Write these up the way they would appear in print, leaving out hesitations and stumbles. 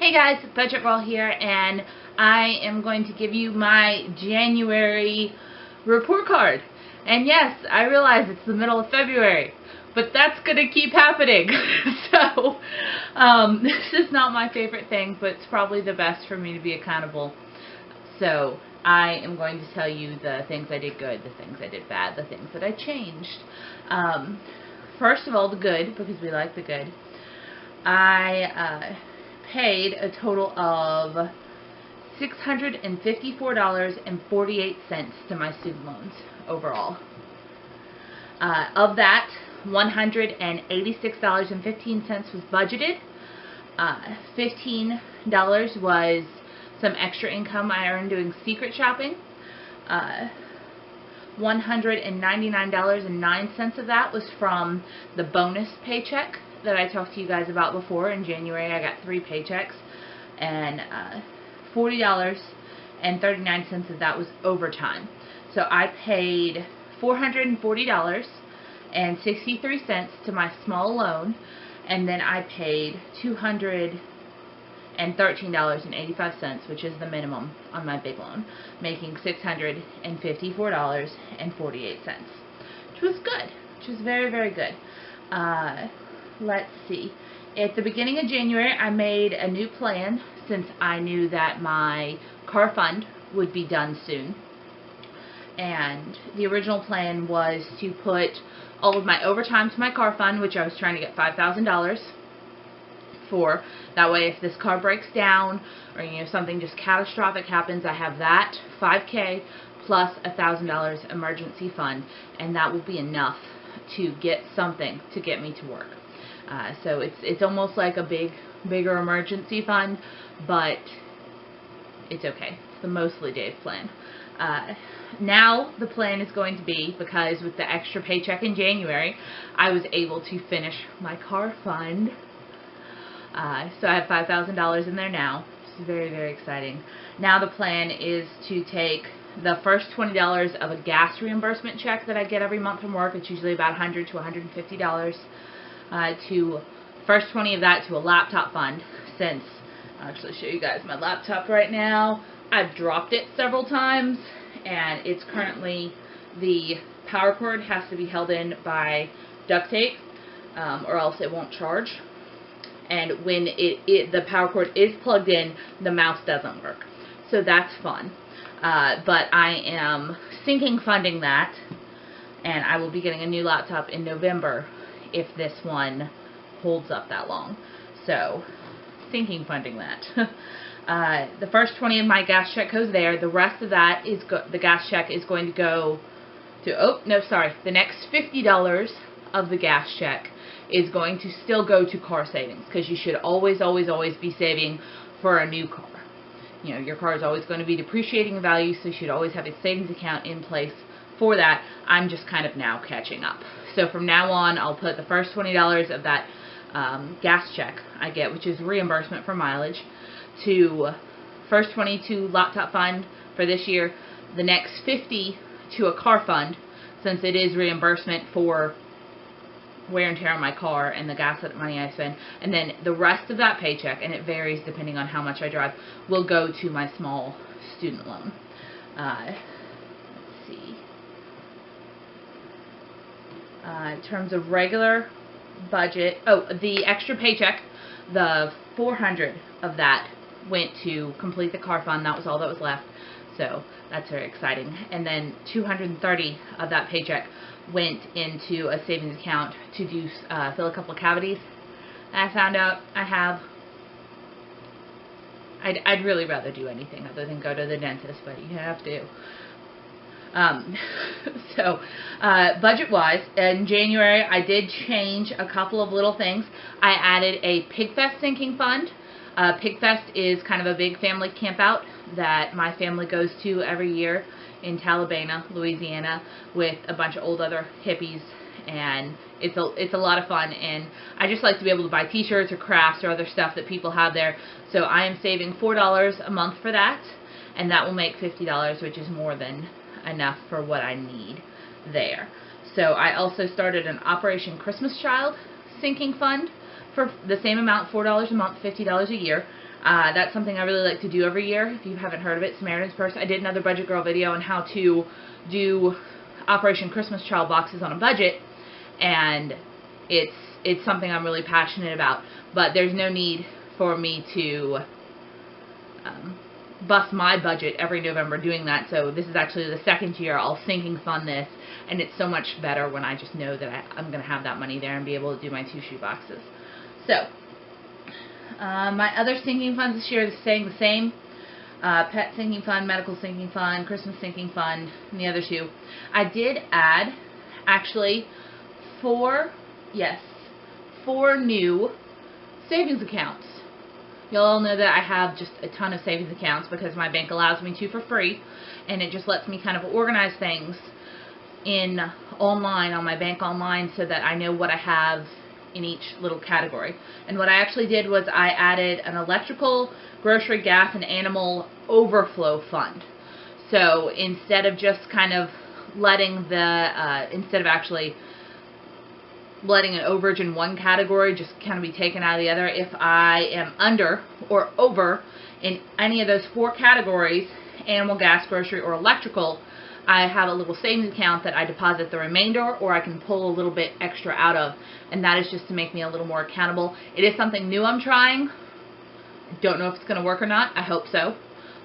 Hey guys, Budget Girl here, and I am going to give you my January report card. And yes, I realize it's the middle of February, but that's going to keep happening. So, this is not my favorite thing, but it's probably the best for me to be accountable. So, I am going to tell you the things I did good, the things I did bad, the things that I changed. First of all, the good, because we like the good. I paid a total of $654.48 to my student loans overall. Of that, $186.15 was budgeted. $15 was some extra income I earned doing secret shopping. $199.09 of that was from the bonus paycheck that I talked to you guys about before. In January I got 3 paychecks, and $40.39 of that was overtime. So I paid $440.63 to my small loan, and then I paid $213.85, which is the minimum on my big loan, making $654.48, which was good, which was very, very good. Let's see. At the beginning of January, I made a new plan since I knew that my car fund would be done soon. And the original plan was to put all of my overtime to my car fund, which I was trying to get $5,000 for. That way, if this car breaks down or something just catastrophic happens, I have that $5K plus $1,000 emergency fund, and that will be enough to get something to get me to work. So it's almost like a bigger emergency fund, but it's okay. It's the mostly Dave plan. Now the plan is going to be, because with the extra paycheck in January, I was able to finish my car fund. So I have $5,000 in there now, which is very, very exciting. Now the plan is to take the first $20 of a gas reimbursement check that I get every month from work. It's usually about $100 to $150. To first 20 of that to a laptop fund, since I'll actually show you guys my laptop right now. I've dropped it several times, and it's currently, the power cord has to be held in by duct tape, or else it won't charge. And when the power cord is plugged in, the mouse doesn't work. So that's fun. But I am sinking funding that, and I will be getting a new laptop in November if this one holds up that long. So, thinking funding that. The first 20 of my gas check goes there. The rest of that is the gas check is going to go to, the next $50 of the gas check is going to still go to car savings, because you should always, always, always be saving for a new car. Your car is always going to be depreciating in value, so you should always have a savings account in place for that. I'm just kind of now catching up. So from now on, I'll put the first $20 of that gas check I get, which is reimbursement for mileage, to first 20 to laptop fund for this year, the next 50 to a car fund, since it is reimbursement for wear and tear on my car and the gas money I spend, and then the rest of that paycheck, and it varies depending on how much I drive, will go to my small student loan. Let's see. In terms of regular budget, the extra paycheck, the $400 of that went to complete the car fund. That was all that was left, so that's very exciting. And then $230 of that paycheck went into a savings account to do fill a couple of cavities. And I found out I have. I'd really rather do anything other than go to the dentist, but you have to. So, budget-wise, in January, I did change a couple of little things. I added a PigFest sinking fund. PigFest is kind of a big family campout that my family goes to every year in Talibana, Louisiana, with a bunch of old other hippies, and it's a lot of fun, and I just like to be able to buy t-shirts or crafts or other stuff that people have there. So I am saving $4 a month for that, and that will make $50, which is more than enough for what I need there. So I also started an Operation Christmas Child sinking fund for the same amount, $4 a month, $50 a year. That's something I really like to do every year. If you haven't heard of it, Samaritan's Purse. I did another Budget Girl video on how to do Operation Christmas Child boxes on a budget, and it's something I'm really passionate about. But there's no need for me to bust my budget every November doing that. So this is actually the second year I'll sinking fund this, and it's so much better when I just know that I'm going to have that money there and be able to do my 2 shoe boxes. So my other sinking funds this year are staying the same. Pet sinking fund, medical sinking fund, Christmas sinking fund, and the other 2. I did add actually 4 new savings accounts. You all know that I have just a ton of savings accounts because my bank allows me to for free, and it just lets me kind of organize things online on my bank online so that I know what I have in each little category. And what I actually did was I added an electrical, grocery, gas, and animal overflow fund. So instead of just kind of letting instead of actually letting an overage in one category just kind of be taken out of the other, if I am under or over in any of those 4 categories, animal, gas, grocery, or electrical, I have a little savings account that I deposit the remainder, or I can pull a little bit extra out of, and that is just to make me a little more accountable. It is something new I'm trying. I don't know if it's going to work or not. I hope so.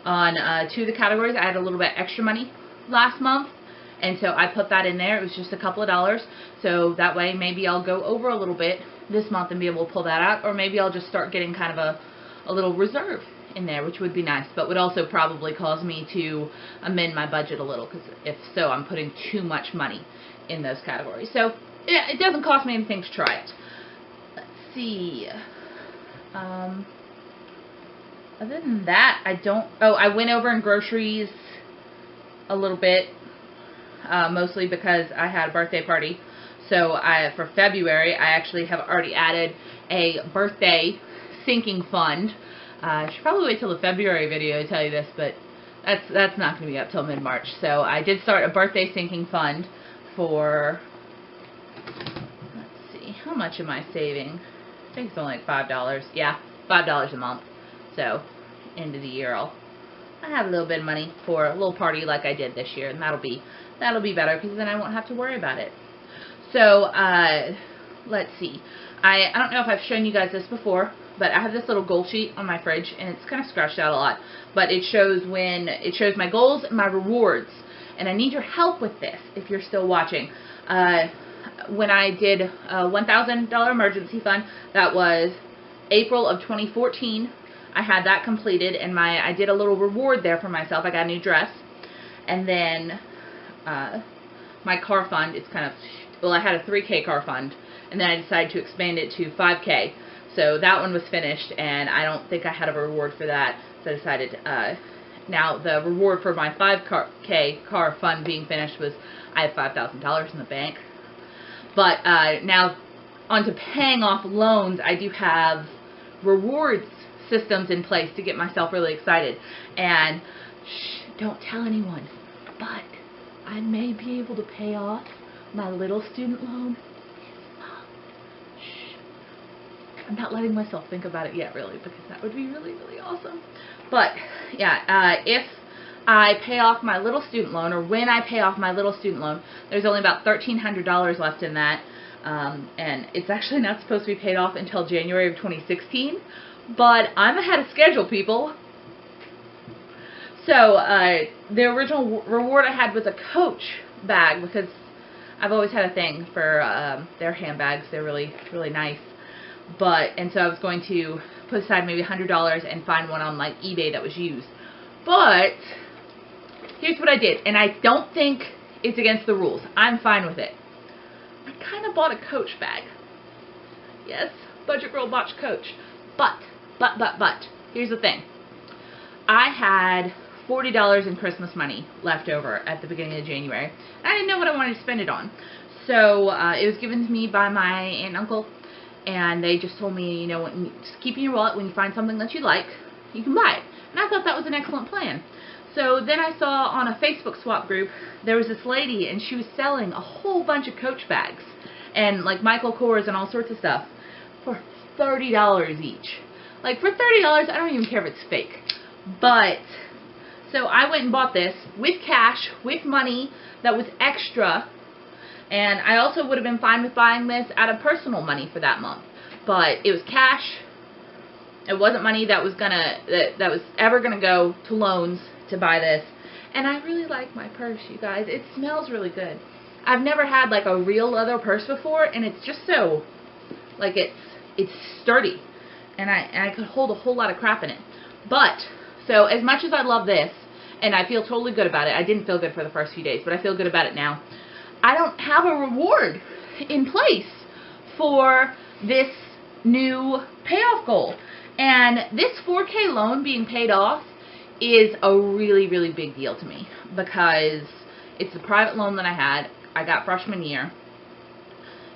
On 2 of the categories, I had a little bit extra money last month, and so I put that in there. It was just a couple of dollars, so that way maybe I'll go over a little bit this month and be able to pull that out, or maybe I'll just start getting kind of a little reserve in there, which would be nice, but would also probably cause me to amend my budget a little, because if so, I'm putting too much money in those categories. So yeah, it doesn't cost me anything to try it. Let's see. Other than that, I went over in groceries a little bit, mostly because I had a birthday party. So for February, I actually have already added a birthday sinking fund. I should probably wait till the February video to tell you this, but that's not going to be up till mid-March. So I did start a birthday sinking fund for, let's see, how much am I saving? I think it's only like $5. Yeah, $5 a month. So end of the year I have a little bit of money for a little party like I did this year, and that'll be better because then I won't have to worry about it. So let's see. I don't know if I've shown you guys this before, but I have this little goal sheet on my fridge, and it's kind of scratched out a lot, but it shows my goals and my rewards, and I need your help with this if you're still watching. When I did a $1,000 emergency fund, that was April of 2014. I had that completed, and I did a little reward there for myself. I got a new dress, and then my car fund, it's kind of, well, I had a 3K car fund, and then I decided to expand it to 5K. So that one was finished, and I don't think I had a reward for that. So I decided, now the reward for my 5K car fund being finished was I have $5,000 in the bank. But now onto paying off loans, I do have rewards systems in place to get myself really excited. And don't tell anyone, but I may be able to pay off my little student loan. I'm not letting myself think about it yet, really, because that would be really, really awesome. But, yeah, if I pay off my little student loan, or when I pay off my little student loan, there's only about $1,300 left in that, and it's actually not supposed to be paid off until January of 2016, but I'm ahead of schedule, people. So, the original reward I had was a Coach bag, because I've always had a thing for their handbags. They're really, really nice. And so I was going to put aside maybe $100 and find one on like eBay that was used. But here's what I did, and I don't think it's against the rules. I'm fine with it. I kind of bought a Coach bag. Yes, Budget Girl bought Coach. But, here's the thing. I had $40 in Christmas money left over at the beginning of January. I didn't know what I wanted to spend it on. So it was given to me by my aunt and uncle. And they just told me, you know, just keep in your wallet. When you find something that you like, you can buy it. And I thought that was an excellent plan. So then I saw on a Facebook swap group, there was this lady, and she was selling a whole bunch of Coach bags. And like Michael Kors and all sorts of stuff for $30 each. Like for $30, I don't even care if it's fake. But, so I went and bought this with cash, with money that was extra. And I also would have been fine with buying this out of personal money for that month. But it was cash. It wasn't money that was ever gonna go to loans to buy this. And I really like my purse, you guys. It smells really good. I've never had like a real leather purse before, and it's just so, like, it's sturdy. And I could hold a whole lot of crap in it. But, so as much as I love this, and I feel totally good about it, I didn't feel good for the first few days, but I feel good about it now. I don't have a reward in place for this new payoff goal. And this 4K loan being paid off is a really, really big deal to me because it's a private loan that I got freshman year.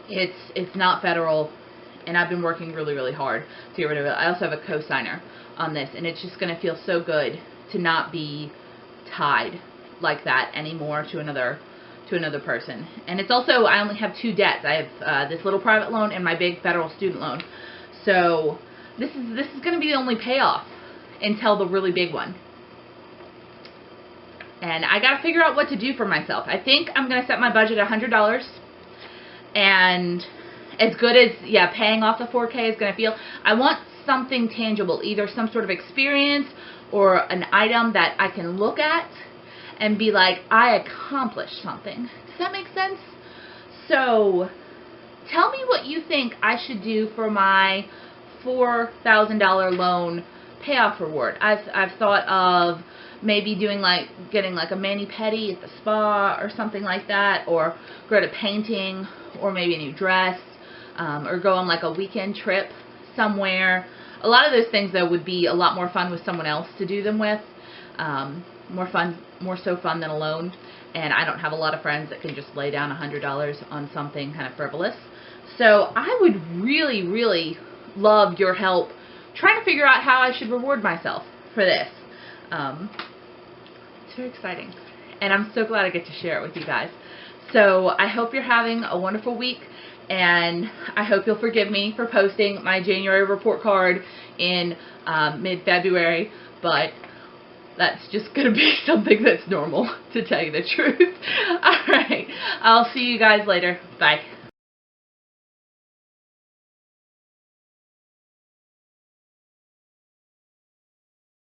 It's not federal, and I've been working really, really hard to get rid of it. I also have a cosigner on this, and it's just going to feel so good to not be tied like that anymore to another person. And it's also, I only have 2 debts. I have this little private loan and my big federal student loan. So this is going to be the only payoff until the really big one. And I got to figure out what to do for myself. I think I'm going to set my budget at $100. And as good as, yeah, paying off the 4K is going to feel, I want something tangible, either some sort of experience or an item that I can look at and be like, I accomplished something. Does that make sense? So tell me what you think I should do for my $4,000 loan payoff reward. I've thought of maybe getting like a mani-pedi at the spa or something like that, or go to painting, or maybe a new dress, or go on like a weekend trip somewhere. A lot of those things though would be a lot more fun with someone else to do them with. More so fun than alone. And I don't have a lot of friends that can just lay down $100 on something kind of frivolous. So I would really, really love your help trying to figure out how I should reward myself for this. It's very exciting. And I'm so glad I get to share it with you guys. So I hope you're having a wonderful week. And I hope you'll forgive me for posting my January report card in mid-February. But that's just going to be something that's normal, to tell you the truth. Alright, I'll see you guys later. Bye.